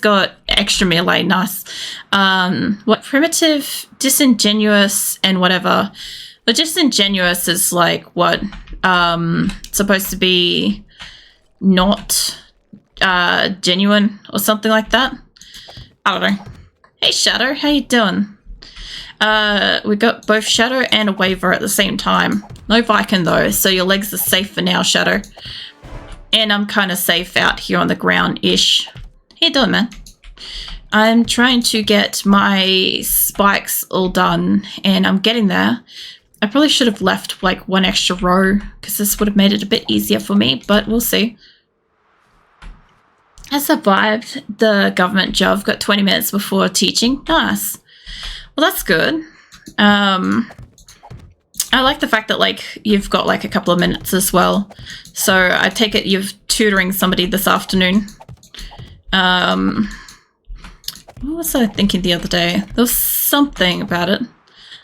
got extra melee. Nice. What primitive, disingenuous, and whatever. But disingenuous is like what? Supposed to be not genuine or something like that. I don't know. Hey Shadow, how you doing? We got both Shadow and a Waver at the same time. No Viking though, so your legs are safe for now, Shadow. And I'm kind of safe out here on the ground-ish. How you doing, man? I'm trying to get my spikes all done, and I'm getting there. I probably should have left like one extra row, because this would have made it a bit easier for me, but we'll see. I survived the government job, got 20 minutes before teaching. Nice. Well, that's good. I like the fact that like you've got like a couple of minutes as well. So I take it you're tutoring somebody this afternoon. What was I thinking the other day? There was something about it.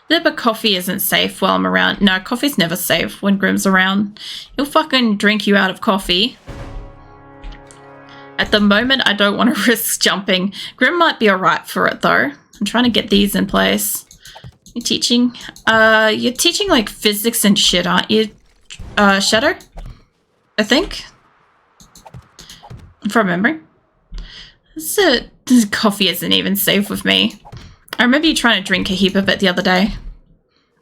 But coffee isn't safe while I'm around. No, coffee's never safe when Grim's around. He'll fucking drink you out of coffee. At the moment, I don't want to risk jumping. Grim might be alright for it though. I'm trying to get these in place. You're teaching? You're teaching like physics and shit, aren't you? Shadow? I think? If I remember. This coffee isn't even safe with me. I remember you trying to drink a heap of it the other day.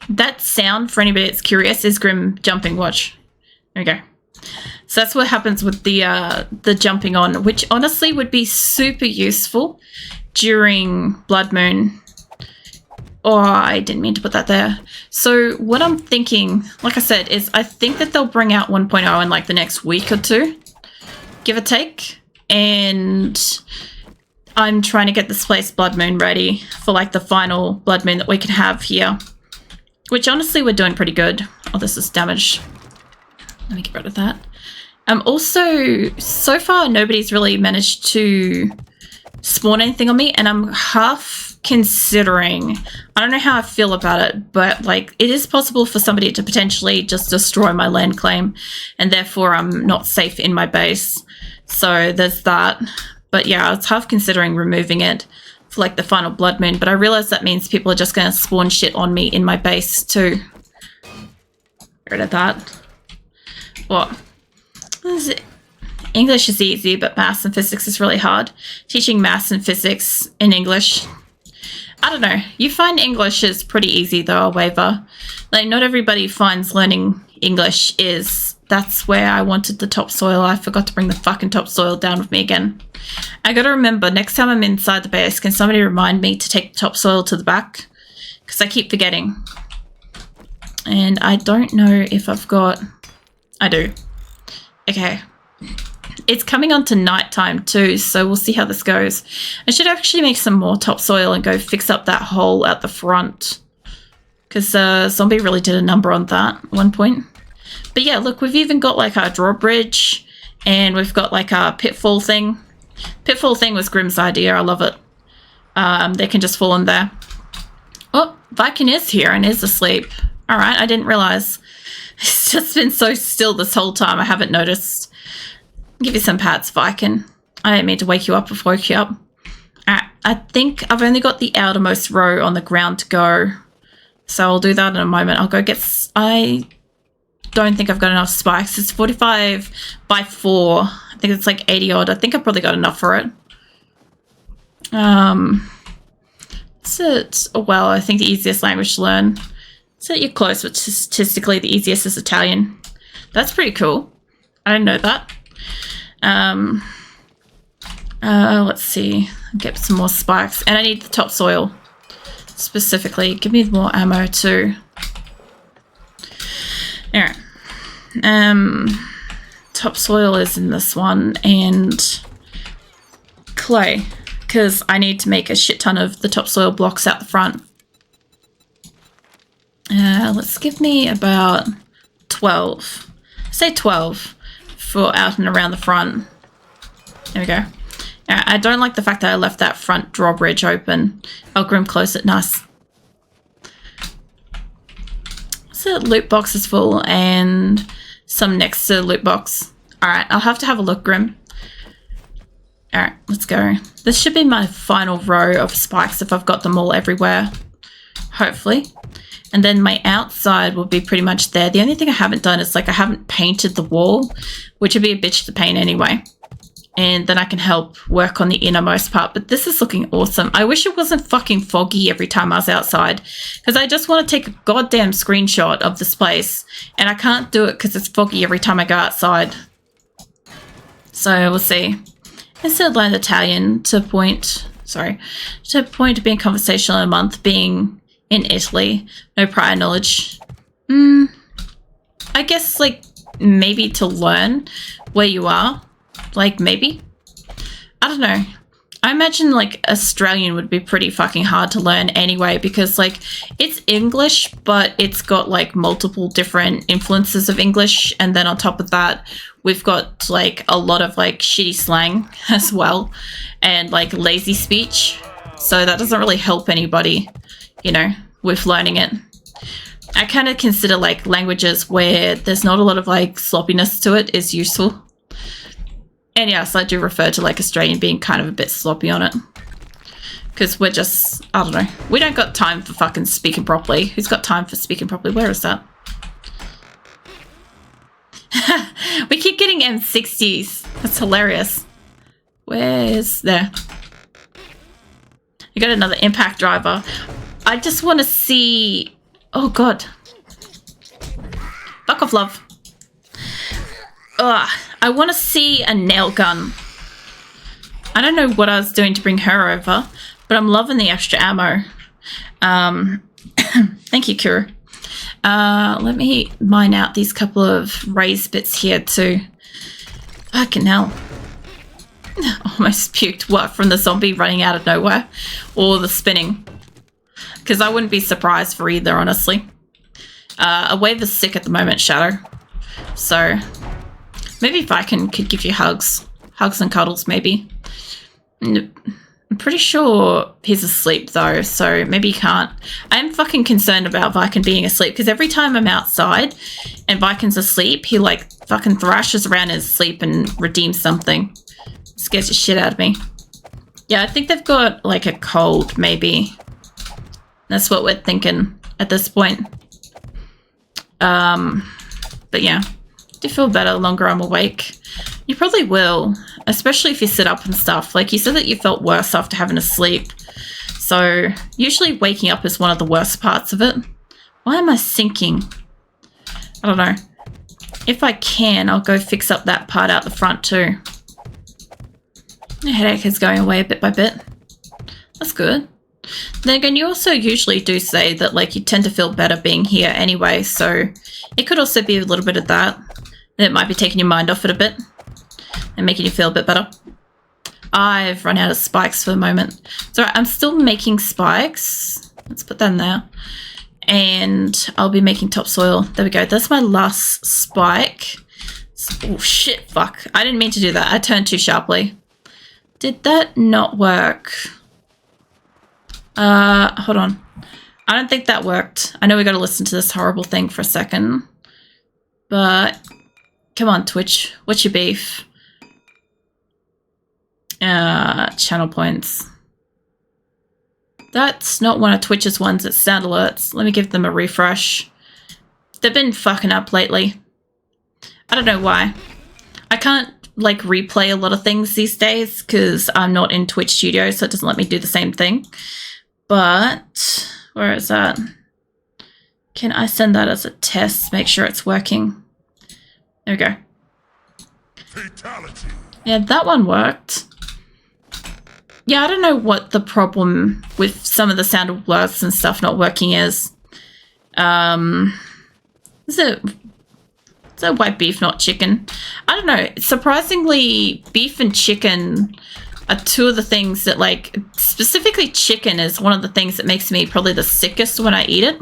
That sound, for anybody that's curious, is Grim jumping. Watch. There we go. So that's what happens with the jumping on, which honestly would be super useful during Blood Moon. Oh, I didn't mean to put that there. So what I'm thinking, like I said, is I think that they'll bring out 1.0 in like the next week or two, give or take. And I'm trying to get this place Blood Moon ready for like the final Blood Moon that we can have here. Which honestly we're doing pretty good. Oh, this is damaged. Let me get rid of that. Also, so far nobody's really managed to spawn anything on me, and I'm half considering, I don't know how I feel about it, but like it is possible for somebody to potentially just destroy my land claim, and therefore I'm not safe in my base. So there's that. But yeah, I was half considering removing it for like the final Blood Moon, but I realize that means people are just going to spawn shit on me in my base too. Get rid of that. What is it? English is easy, but maths and physics is really hard. Teaching maths and physics in English, I don't know. You find English is pretty easy though, Waver. Like not everybody finds learning English is. That's where I wanted the topsoil. I forgot to bring the fucking topsoil down with me again. I gotta remember, next time I'm inside the base, can somebody remind me to take the topsoil to the back? Because I keep forgetting. And I don't know if I've got... I do. Okay. It's coming on to nighttime too, so we'll see how this goes. I should actually make some more topsoil and go fix up that hole at the front. Because Zombie really did a number on that at one point. But yeah, look, we've even got like our drawbridge, and we've got like our pitfall thing. Pitfall thing was Grim's idea. I love it. They can just fall in there. Oh, Viking is here and is asleep. All right, I didn't realize. It's just been so still this whole time. I haven't noticed. I'll give you some pats, Viking. I didn't mean to wake you up before I woke you up. I think I've only got the outermost row on the ground to go. So I'll do that in a moment. I'll go get... I don't think I've got enough spikes. It's 45 by 4. I think it's like 80 odd. I think I've probably got enough for it. Well, I think the easiest language to learn. So you're close, but statistically the easiest is Italian. That's pretty cool. I didn't know that. Let's see. Get some more spikes. And I need the topsoil. Specifically. Give me more ammo too. Alright. Topsoil is in this one, and clay, because I need to make a shit ton of the topsoil blocks out the front. Let's give me about 12. Say 12 for out and around the front. There we go. I don't like the fact that I left that front drawbridge open. Oh, Grim closed it. Nice. So loot box is full, and some next to the loot box. Alright, I'll have to have a look, Grim. Alright, let's go. This should be my final row of spikes if I've got them all everywhere. Hopefully. And then my outside will be pretty much there. The only thing I haven't done is like I haven't painted the wall, which would be a bitch to paint anyway. And then I can help work on the innermost part. But this is looking awesome. I wish it wasn't fucking foggy every time I was outside, because I just want to take a goddamn screenshot of this place. And I can't do it because it's foggy every time I go outside. So we'll see. Instead of learn Italian to point, to being conversational in a month, being in Italy, no prior knowledge. I guess like maybe to learn where you are. Like, maybe? I don't know. I imagine, like, Australian would be pretty fucking hard to learn anyway because, like, it's English, but it's got, like, multiple different influences of English. And then on top of that, we've got, like, a lot of, like, shitty slang as well and, like, lazy speech. So that doesn't really help anybody, you know, with learning it. I kind of consider, like, languages where there's not a lot of, like, sloppiness to it is useful. And yes, I do refer to like Australian being kind of a bit sloppy on it. Because we're just, I don't know. We don't got time for fucking speaking properly. Who's got time for speaking properly? Where is that? We keep getting M60s. That's hilarious. Where's there? You got another impact driver. I just want to see... Oh, God. Fuck off, love. Ugh. I want to see a nail gun. I don't know what I was doing to bring her over, but I'm loving the extra ammo. Thank you, Kira. Let me mine out these couple of raised bits here too. Fucking hell. Almost puked. What, from the zombie running out of nowhere? Or the spinning? Because I wouldn't be surprised for either, honestly. A wave is sick at the moment, Shadow. So... maybe Viking could give you hugs. Hugs and cuddles, maybe. I'm pretty sure he's asleep, though, so maybe he can't. I am fucking concerned about Viking being asleep, because every time I'm outside and Viking's asleep, he, like, fucking thrashes around in his sleep and redeems something. Scares the shit out of me. Yeah, I think they've got, like, a cold, maybe. That's what we're thinking at this point. But yeah. Do you feel better the longer I'm awake? You probably will, especially if you sit up and stuff. Like, you said that you felt worse after having a sleep. So, usually waking up is one of the worst parts of it. Why am I sinking? I don't know. If I can, I'll go fix up that part out the front too. The headache is going away bit by bit. That's good. Then again, you also usually do say that, like, you tend to feel better being here anyway, so it could also be a little bit of that. And it might be taking your mind off it a bit and making you feel a bit better. I've run out of spikes for the moment. So I'm still making spikes. Let's put that in there. And I'll be making topsoil. There we go. That's my last spike. Oh, shit. Fuck. I didn't mean to do that. I turned too sharply. Did that not work? Hold on. I don't think that worked. I know we got to listen to this horrible thing for a second. But... come on, Twitch. What's your beef? Channel points. That's not one of Twitch's ones. It's sound alerts. Let me give them a refresh. They've been fucking up lately. I don't know why. I can't, like, replay a lot of things these days because I'm not in Twitch Studio, so it doesn't let me do the same thing. But, where is that? Can I send that as a test? Make sure it's working. There we go. Fatality. Yeah, that one worked. Yeah, I don't know what the problem with some of the sound alerts and stuff not working is. Is it white beef, not chicken? I don't know. Surprisingly, beef and chicken are two of the things that, like, specifically chicken is one of the things that makes me probably the sickest when I eat it.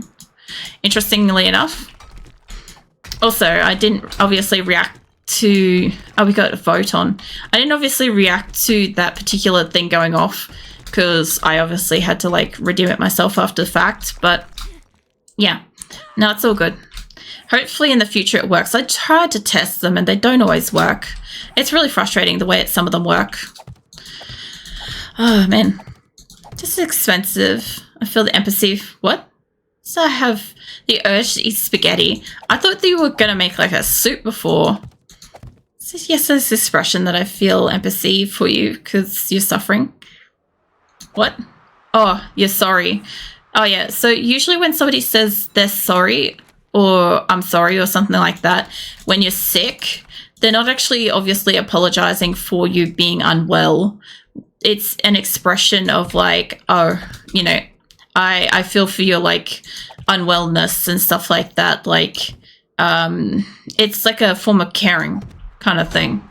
Interestingly enough. Also, I didn't obviously react to... oh, we got a vote on. I didn't obviously react to that particular thing going off because I obviously had to, like, redeem it myself after the fact. But, yeah. No, it's all good. Hopefully in the future it works. I tried to test them and they don't always work. It's really frustrating the way some of them work. Oh, man. This is expensive. I feel the empathy. What? So I have the urge to eat spaghetti. I thought that you were going to make like a soup before. So yes, there's this expression that I feel empathy for you because you're suffering. What? Oh, you're sorry. Oh, yeah. So usually when somebody says they're sorry or I'm sorry or something like that, when you're sick, they're not actually obviously apologizing for you being unwell. It's an expression of like, oh, you know, I feel for your like unwellness and stuff like that. Like, it's like a form of caring kind of thing.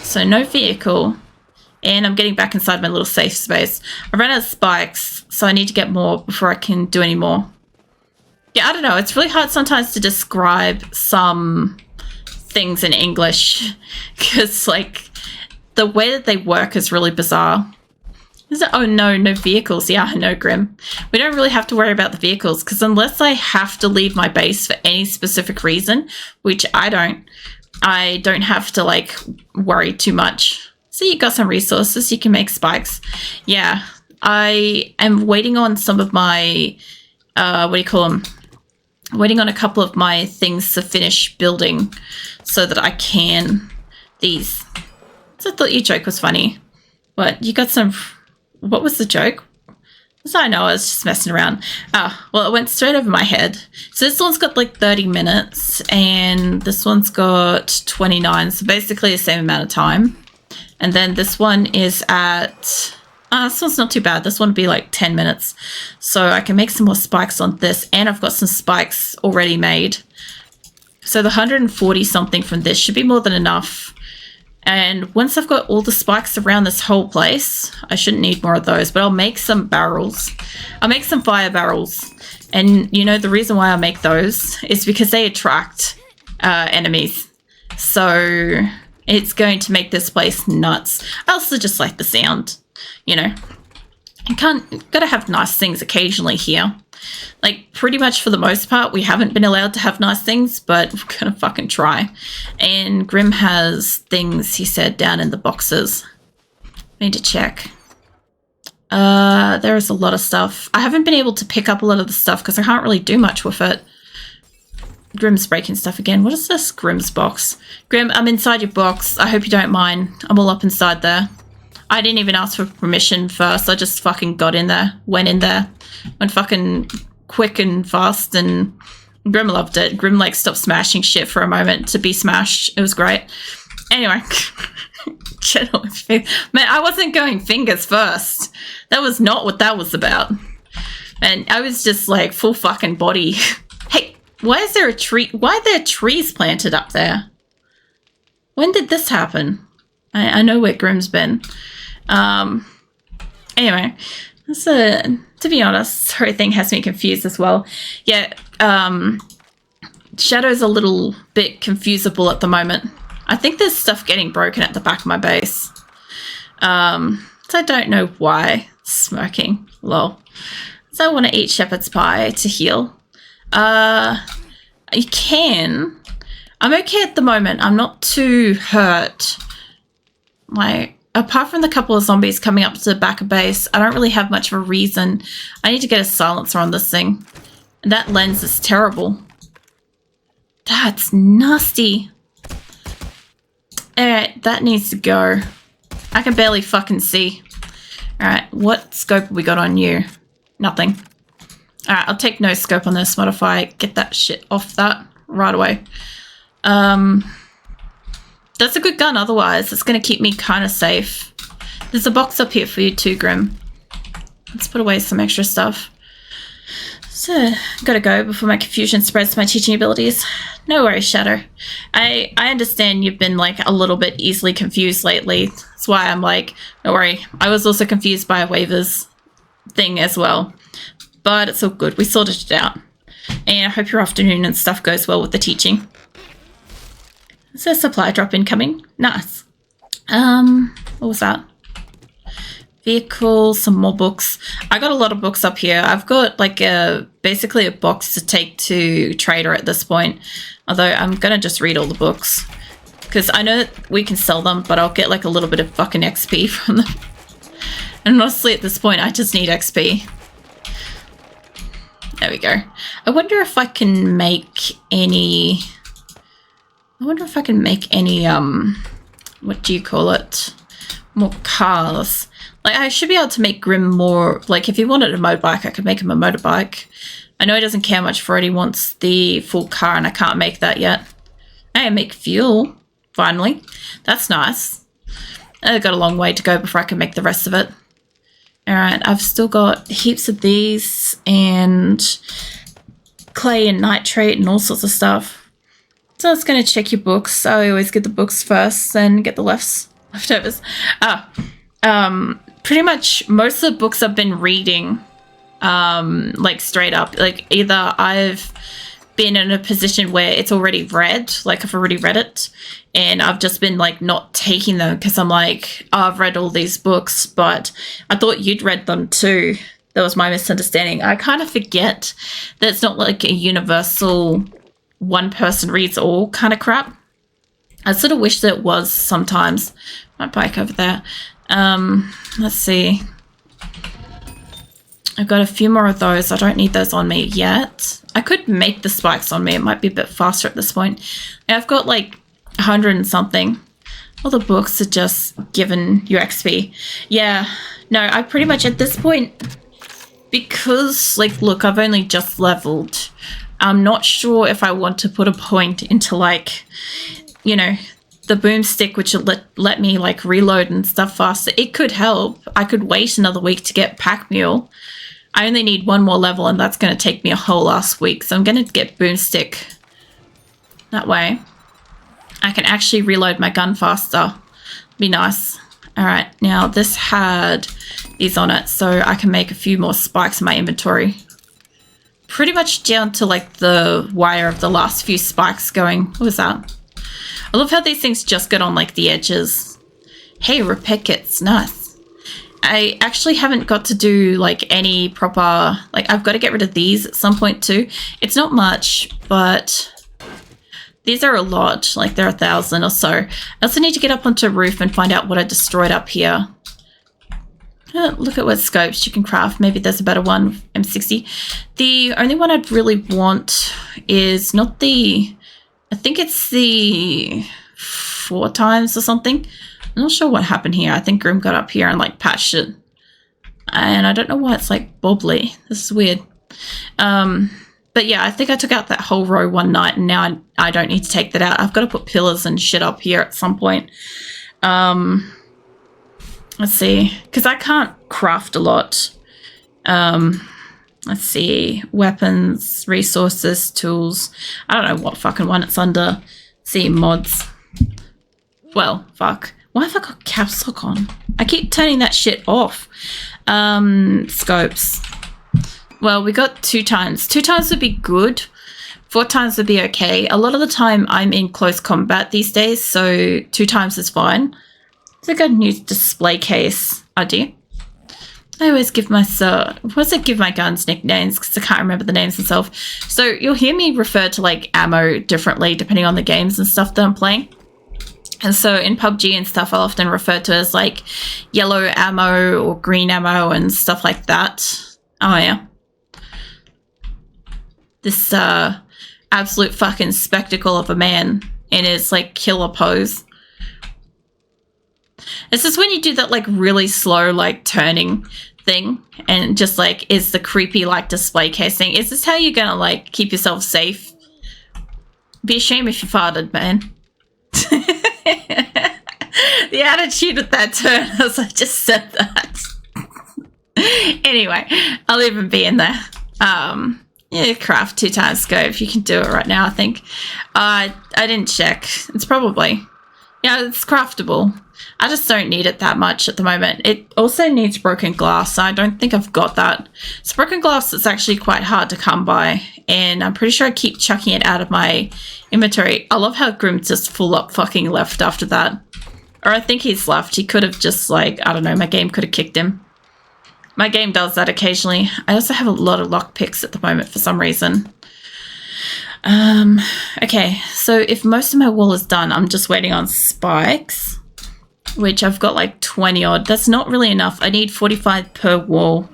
So no vehicle. And I'm getting back inside my little safe space. I ran out of spikes, so I need to get more before I can do any more. Yeah, I don't know. It's really hard sometimes to describe some things in English because, like, the way that they work is really bizarre. Is it? Oh, no vehicles. Yeah, I know, Grim. We don't really have to worry about the vehicles because unless I have to leave my base for any specific reason, which I don't have to, like, worry too much. So you got some resources. You can make spikes. Yeah, I am waiting on some of my, what do you call them? Waiting on a couple of my things to finish building so that I can these. So I thought your joke was funny. What? You got some... What was the joke? So I know, I was just messing around. Oh, well, it went straight over my head. So this one's got like 30 minutes and this one's got 29. So basically the same amount of time. And then this one is at... this one's not too bad. This one would be like 10 minutes. So I can make some more spikes on this. And I've got some spikes already made. So the 140 something from this should be more than enough. And once I've got all the spikes around this whole place, I shouldn't need more of those, but I'll make some barrels. I'll make some fire barrels. And, you know, the reason why I make those is because they attract enemies. So it's going to make this place nuts. I also just like the sound, you know. Gotta have nice things occasionally here. Like, pretty much for the most part, we haven't been allowed to have nice things, but we're gonna fucking try. And Grim has things, he said, down in the boxes. Need to check. There is a lot of stuff. I haven't been able to pick up a lot of the stuff because I can't really do much with it. Grim's breaking stuff again. What is this? Grim's box. Grim, I'm inside your box. I hope you don't mind. I'm all up inside there. I didn't even ask for permission first. I just fucking got in there. Went in there. Went fucking quick and fast, and Grim loved it. Grim, like, stopped smashing shit for a moment to be smashed. It was great. Anyway. Man, I wasn't going fingers first. That was not what that was about. And I was just, like, full fucking body. Hey, why is there a tree? Why are there trees planted up there? When did this happen? I know where Grim's been. Anyway, so to be honest, this whole thing has me confused as well. Yeah, Shadow's a little bit confusable at the moment. I think there's stuff getting broken at the back of my base. So I don't know why. Smoking. Lol. So I want to eat shepherd's pie to heal. You can. I'm okay at the moment. I'm not too hurt. Like, apart from the couple of zombies coming up to the back of base, I don't really have much of a reason. I need to get a silencer on this thing. And that lens is terrible. That's nasty. Alright, that needs to go. I can barely fucking see. Alright, what scope have we got on you? Nothing. Alright, I'll take no scope on this. Modify. Get that shit off that right away. That's a good gun otherwise. It's going to keep me kind of safe. There's a box up here for you too, Grim. Let's put away some extra stuff. So, gotta go before my confusion spreads to my teaching abilities. No worries, Shadow. I understand you've been, like, a little bit easily confused lately. That's why I'm like, don't worry. I was also confused by a waivers thing as well. But it's all good. We sorted it out. And I hope your afternoon and stuff goes well with the teaching. Is there a supply drop incoming? Nice. What was that? Vehicle, some more books. I got a lot of books up here. I've got like basically a box to take to Trader at this point. Although I'm gonna just read all the books. Because I know that we can sell them, but I'll get like a little bit of fucking XP from them. And honestly, at this point, I just need XP. There we go. I wonder if I can make any... what do you call it? More cars. Like, I should be able to make Grim more... Like, if he wanted a motorbike, I could make him a motorbike. I know he doesn't care much for it. He wants the full car, and I can't make that yet. I can make fuel, finally. That's nice. I've got a long way to go before I can make the rest of it. Alright, I've still got heaps of these, and clay and nitrate and all sorts of stuff. So I was going to check your books. I always get the books first, then get the leftovers. Pretty much most of the books I've been reading, like straight up, like either I've been in a position where it's already read, like I've already read it, and I've just been like not taking them because I'm like, oh, I've read all these books, but I thought you'd read them too. That was my misunderstanding. I kind of forget that it's not like a universal one person reads all kind of crap. I sort of wish that it was sometimes. My bike over there. Let's see. I've got a few more of those. I don't need those on me yet. I could make the spikes on me. It might be a bit faster at this point. I've got like 100 and something. All the books are just giving you XP. Yeah. No, I pretty much at this point, because like, look, I've only just leveled. I'm not sure if I want to put a point into like, you know, the boomstick, which will let me like reload and stuff faster. It could help. I could wait another week to get Pack Mule. I only need one more level, and that's going to take me a whole last week. So I'm going to get boomstick. That way, I can actually reload my gun faster. Be nice. All right, now this had these on it, so I can make a few more spikes in my inventory. Pretty much down to like the wire of the last few spikes going. What was that? I love how these things just get on like the edges. Hey, repair kits, nice. I actually haven't got to do like any proper, like I've got to get rid of these at some point too. It's not much, but these are a lot, like they're 1,000 or so. I also need to get up onto a roof and find out what I destroyed up here. Look at what scopes you can craft. Maybe there's a better one, M60. The only one I'd really want is not the... I think it's the 4 times or something. I'm not sure what happened here. I think Grim got up here and like patched it. And I don't know why it's like bobbly. This is weird. But yeah, I think I took out that whole row one night, and now I don't need to take that out. I've got to put pillars and shit up here at some point. Let's see. Because I can't craft a lot. Let's see, weapons, resources, tools. I don't know what fucking one it's under. Let's see, mods. Well, fuck. Why have I got caps lock on? I keep turning that shit off. Scopes. Well, we got 2 times. 2 times would be good. 4 times would be okay. A lot of the time I'm in close combat these days, so 2 times is fine. I think I got a new display case. I do. I always give my give my guns nicknames because I can't remember the names themselves. So you'll hear me refer to like ammo differently depending on the games and stuff that I'm playing. And so in PUBG and stuff, I'll often refer to as like yellow ammo or green ammo and stuff like that. Oh yeah. This absolute fucking spectacle of a man in his like killer pose. This is when you do that like really slow like turning thing and just like is the creepy like display case thing. Is this how you're gonna like keep yourself safe? Be a shame if you farted, man. The attitude of that turn as I just said that. Anyway, I'll even be in there. Yeah, craft 2 times scope. You can do it right now, I think. I didn't check. It's probably... Yeah, it's craftable. I just don't need it that much at the moment. It also needs broken glass. So I don't think I've got that. It's broken glass that's actually quite hard to come by. And I'm pretty sure I keep chucking it out of my inventory. I love how Grim just full up fucking left after that. Or I think he's left. He could have just like, I don't know, my game could have kicked him. My game does that occasionally. I also have a lot of lockpicks at the moment for some reason. Okay, so if most of my wall is done, I'm just waiting on spikes. which I've got like 20 odd. That's not really enough. I need 45 per wall.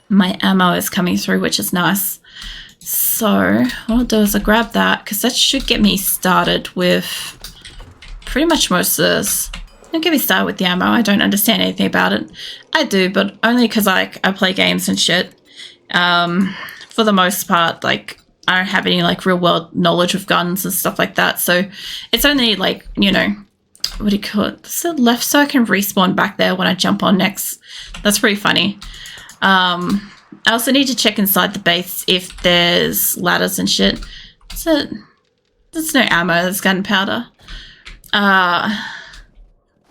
My ammo is coming through, which is nice. So what I'll do is I'll grab that because that should get me started with pretty much most of this. Don't get me started with the ammo. I don't understand anything about it. I do, but only because I play games and shit. For the most part, like, I don't have any like real world knowledge of guns and stuff like that. So it's only like, you know, what do you call it? It's the left so I can respawn back there when I jump on next. That's pretty funny. I also need to check inside the base if there's ladders and shit. So there's no ammo, there's gunpowder. Nah,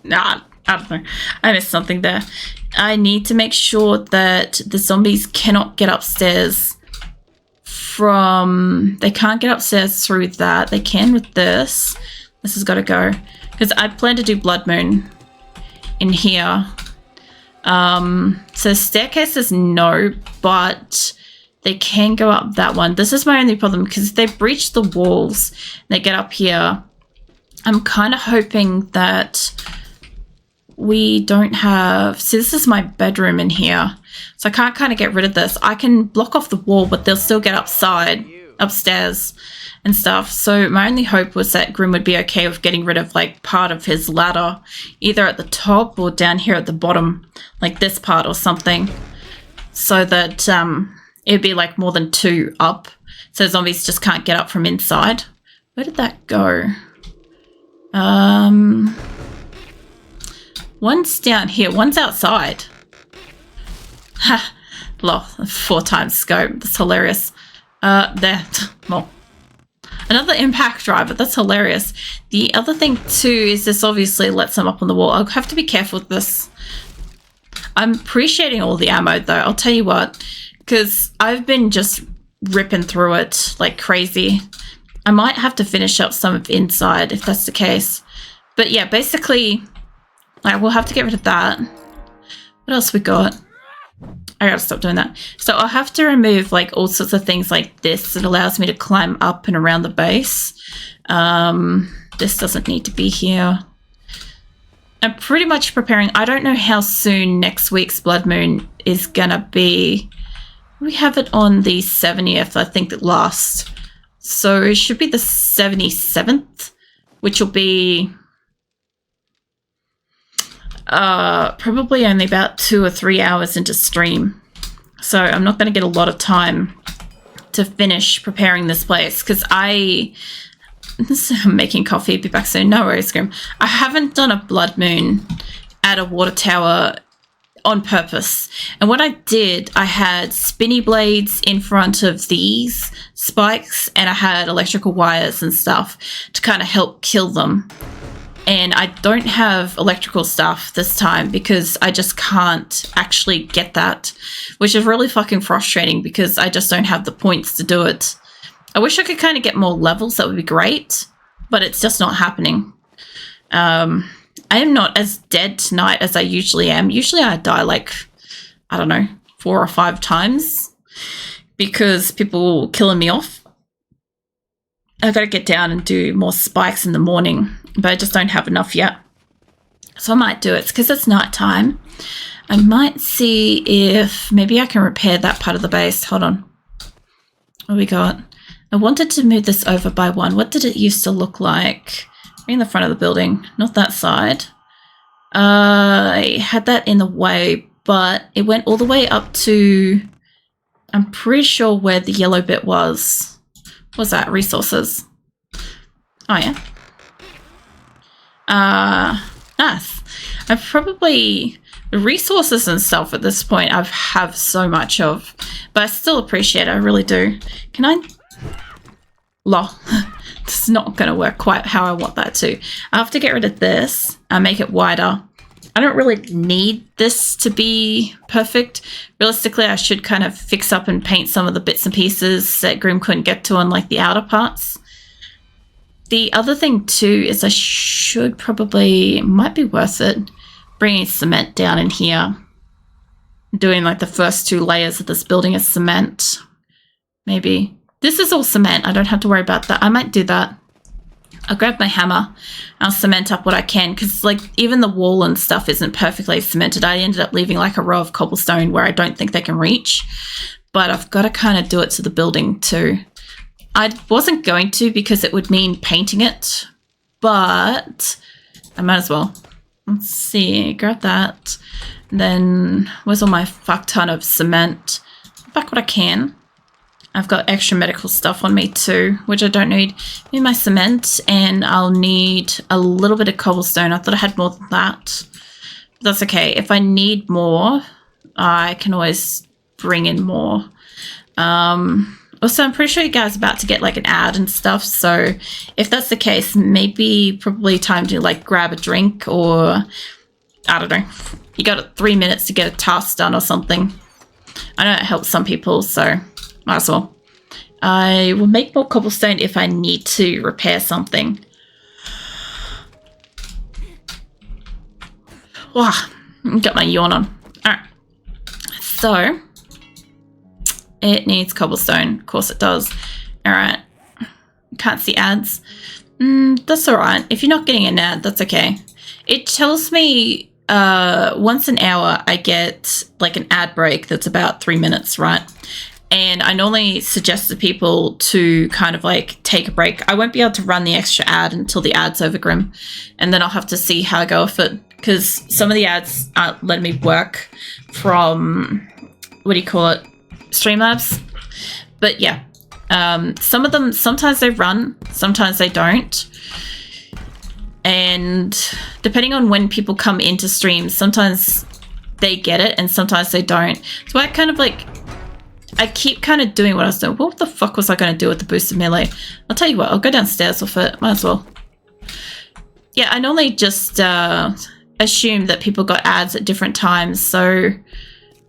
I don't know. I missed something there. I need to make sure that the zombies cannot get upstairs from... They can't get upstairs through that. They can with this. This has got to go. Because I plan to do Blood Moon in here. So staircases, no, but they can go up that one. This is my only problem because if they breach the walls, they get up here. I'm kind of hoping that we don't have... See, this is my bedroom in here. So I can't kind of get rid of this. I can block off the wall, but they'll still get upstairs and stuff. So my only hope was that Grim would be okay with getting rid of like part of his ladder, either at the top or down here at the bottom, like this part or something, so that it'd be like more than 2 up, so zombies just can't get up from inside. Where did that go? One's down here, one's outside. Ha! 4 times scope. That's hilarious. There. Well, another impact driver. That's hilarious. The other thing too is this obviously lets them up on the wall. I'll have to be careful with this. I'm appreciating all the ammo though. I'll tell you what, because I've been just ripping through it like crazy. I might have to finish up some of inside if that's the case. But yeah, basically, we'll have to get rid of that. What else we got? I gotta stop doing that. So I'll have to remove like all sorts of things like this that allows me to climb up and around the base. This doesn't need to be here. I'm pretty much preparing. I don't know how soon next week's Blood Moon is gonna be. We have it on the 70th, I think, at last. So it should be the 77th, which will be probably only about 2 or 3 hours into stream. So I'm not going to get a lot of time to finish preparing this place because I'm making coffee. Be back soon. No worries, Grim. I haven't done a Blood Moon at a water tower on purpose. And what I did, I had spinny blades in front of these spikes and I had electrical wires and stuff to kind of help kill them. And I don't have electrical stuff this time because I just can't actually get that, which is really fucking frustrating because I just don't have the points to do it. I wish I could kind of get more levels. That would be great, but it's just not happening. I am not as dead tonight as I usually am. Usually I die like, I don't know, 4 or 5 times because people killing me off. I've got to get down and do more spikes in the morning, but I just don't have enough yet. So I might do it. It's because it's night time. I might see if maybe I can repair that part of the base. Hold on. What we got? I wanted to move this over by 1. What did it used to look like? In the front of the building, not that side. I had that in the way, but it went all the way up to, I'm pretty sure where the yellow bit was. What was that? Resources. Oh, yeah. Nice. I've probably, the resources and stuff at this point I have so much of, but I still appreciate it. I really do. Can I? Lol. It's not going to work quite how I want that to. I have to get rid of this and make it wider. I don't really need this to be perfect. Realistically, I should kind of fix up and paint some of the bits and pieces that Grim couldn't get to on like the outer parts. The other thing too is I should probably, it might be worth it, bringing cement down in here. Doing like the first 2 layers of this building as cement. Maybe. This is all cement. I don't have to worry about that. I might do that. I'll grab my hammer. I'll cement up what I can because, like, even the wall and stuff isn't perfectly cemented. I ended up leaving like a row of cobblestone where I don't think they can reach, but I've got to kind of do it to the building too. I wasn't going to because it would mean painting it, but I might as well. Let's see, grab that. And then where's all my fuck ton of cement? Back what I can. I've got extra medical stuff on me too, which I don't need. Need my cement, and I'll need a little bit of cobblestone. I thought I had more than that. But that's okay. If I need more, I can always bring in more. Also, I'm pretty sure you guys are about to get like an ad and stuff. So if that's the case, maybe probably time to like grab a drink, or I don't know. You got 3 minutes to get a task done or something. I know it helps some people, so might as well. I will make more cobblestone if I need to repair something. Wow, got my yawn on. Alright. So, it needs cobblestone. Of course it does. Alright. Can't see ads. That's alright. If you're not getting an ad, that's okay. It tells me once an hour I get like an ad break that's about 3 minutes, right? And I normally suggest to people to kind of like take a break. I won't be able to run the extra ad until the ad's over, Grim. And then I'll have to see how I go with it. Because some of the ads aren't letting me work from, what do you call it? Streamlabs. But yeah, some of them, sometimes they run, sometimes they don't. And depending on when people come into streams, sometimes they get it and sometimes they don't. So I kind of like, I keep kind of doing what I was doing. What the fuck was I going to do with the boosted melee? I'll tell you what, I'll go downstairs with it. Might as well. Yeah, I normally just assume that people got ads at different times, so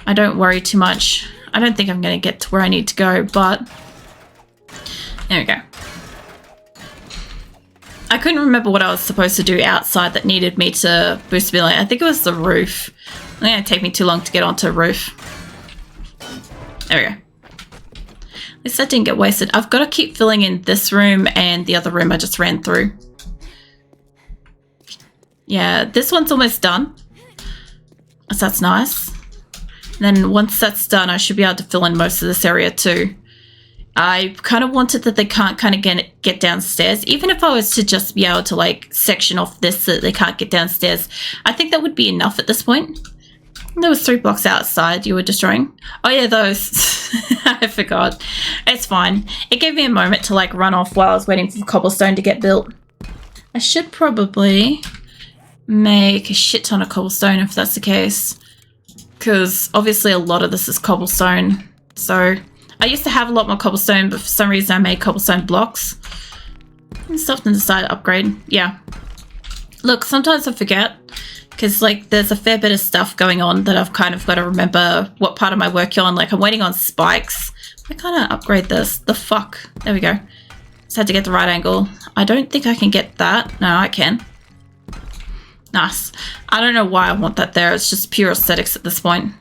I don't worry too much. I don't think I'm going to get to where I need to go, but there we go. I couldn't remember what I was supposed to do outside that needed me to boost melee. I think it was the roof. I think it'd take me too long to get onto a roof. There we go. At least that didn't get wasted. I've got to keep filling in this room and the other room I just ran through. Yeah, this one's almost done. So that's nice. And then once that's done, I should be able to fill in most of this area too. I kind of wanted that they can't kind of get downstairs. Even if I was to just be able to like section off this so that they can't get downstairs, I think that would be enough at this point. There was 3 blocks outside you were destroying. Oh yeah, those. I forgot. It's fine. It gave me a moment to like run off while I was waiting for cobblestone to get built. I should probably make a shit ton of cobblestone if that's the case. Because obviously a lot of this is cobblestone. So I used to have a lot more cobblestone, but for some reason I made cobblestone blocks. And stuff and decided to upgrade. Yeah. Look, sometimes I forget. Because, like, there's a fair bit of stuff going on that I've kind of got to remember what part of my work you're on. Like, I'm waiting on spikes. Why can't I upgrade this? The fuck? There we go. Just had to get the right angle. I don't think I can get that. No, I can. Nice. I don't know why I want that there. It's just pure aesthetics at this point.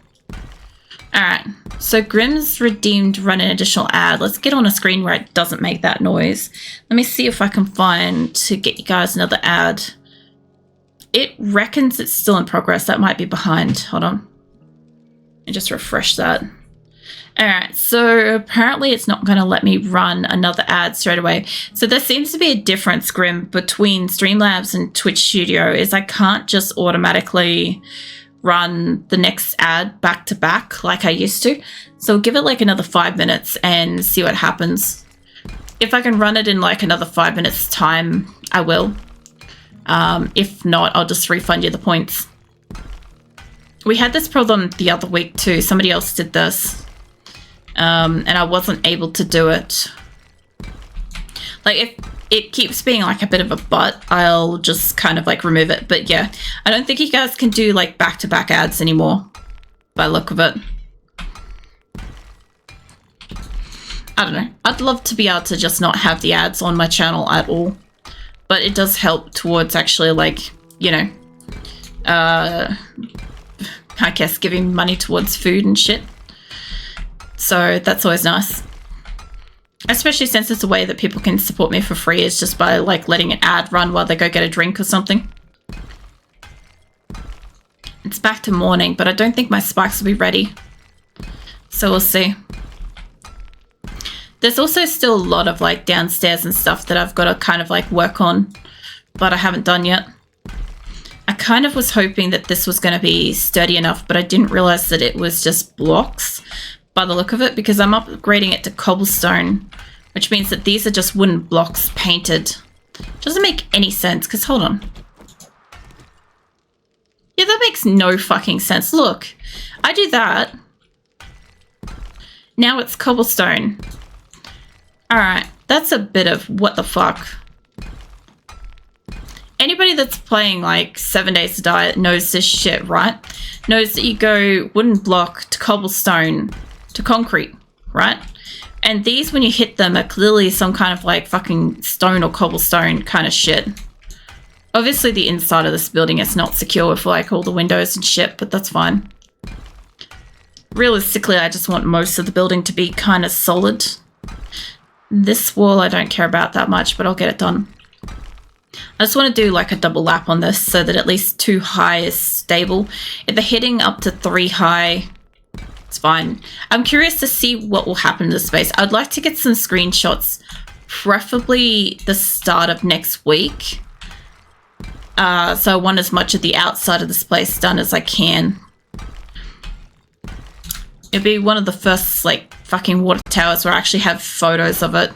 Alright. So, Grimm's redeemed run an additional ad. Let's get on a screen where it doesn't make that noise. Let me see if I can find to get you guys another ad. It reckons it's still in progress. That might be behind. Hold on. And just refresh that. Alright, so apparently it's not going to let me run another ad straight away. So there seems to be a difference, Grim, between Streamlabs and Twitch Studio is I can't just automatically run the next ad back to back like I used to. So give it like another 5 minutes and see what happens. If I can run it in like another 5 minutes time, I will. If not, I'll just refund you the points. We had this problem the other week too. Somebody else did this. And I wasn't able to do it. Like, if it keeps being like a bit of a butt, I'll just kind of like remove it. But yeah, I don't think you guys can do like back-to-back ads anymore by the look of it. I don't know. I'd love to be able to just not have the ads on my channel at all. But it does help towards actually, like, you know, I guess giving money towards food and shit. So that's always nice. Especially since it's a way that people can support me for free is just by like letting an ad run while they go get a drink or something. It's back to morning, but I don't think my spikes will be ready. So we'll see. There's also still a lot of like downstairs and stuff that I've got to kind of like work on, but I haven't done yet. I kind of was hoping that this was going to be sturdy enough, but I didn't realize that it was just blocks by the look of it, because I'm upgrading it to cobblestone, which means that these are just wooden blocks painted. Doesn't make any sense, because hold on. Yeah, that makes no fucking sense. Look, I do that. Now it's cobblestone. Alright, that's a bit of what the fuck. Anybody that's playing like 7 Days to Die knows this shit, right? Knows that you go wooden block to cobblestone to concrete, right? And these, when you hit them, are clearly some kind of like fucking stone or cobblestone kind of shit. Obviously the inside of this building is not secure with like all the windows and shit, but that's fine. Realistically, I just want most of the building to be kind of solid. This wall I don't care about that much, but I'll get it done. I just want to do like a double lap on this so that at least 2 high is stable. If they're hitting up to 3 high, it's fine. I'm curious to see what will happen to the space. I'd like to get some screenshots, preferably the start of next week. So I want as much of the outside of this place done as I can. It'd be one of the first like fucking water towers where I actually have photos of it.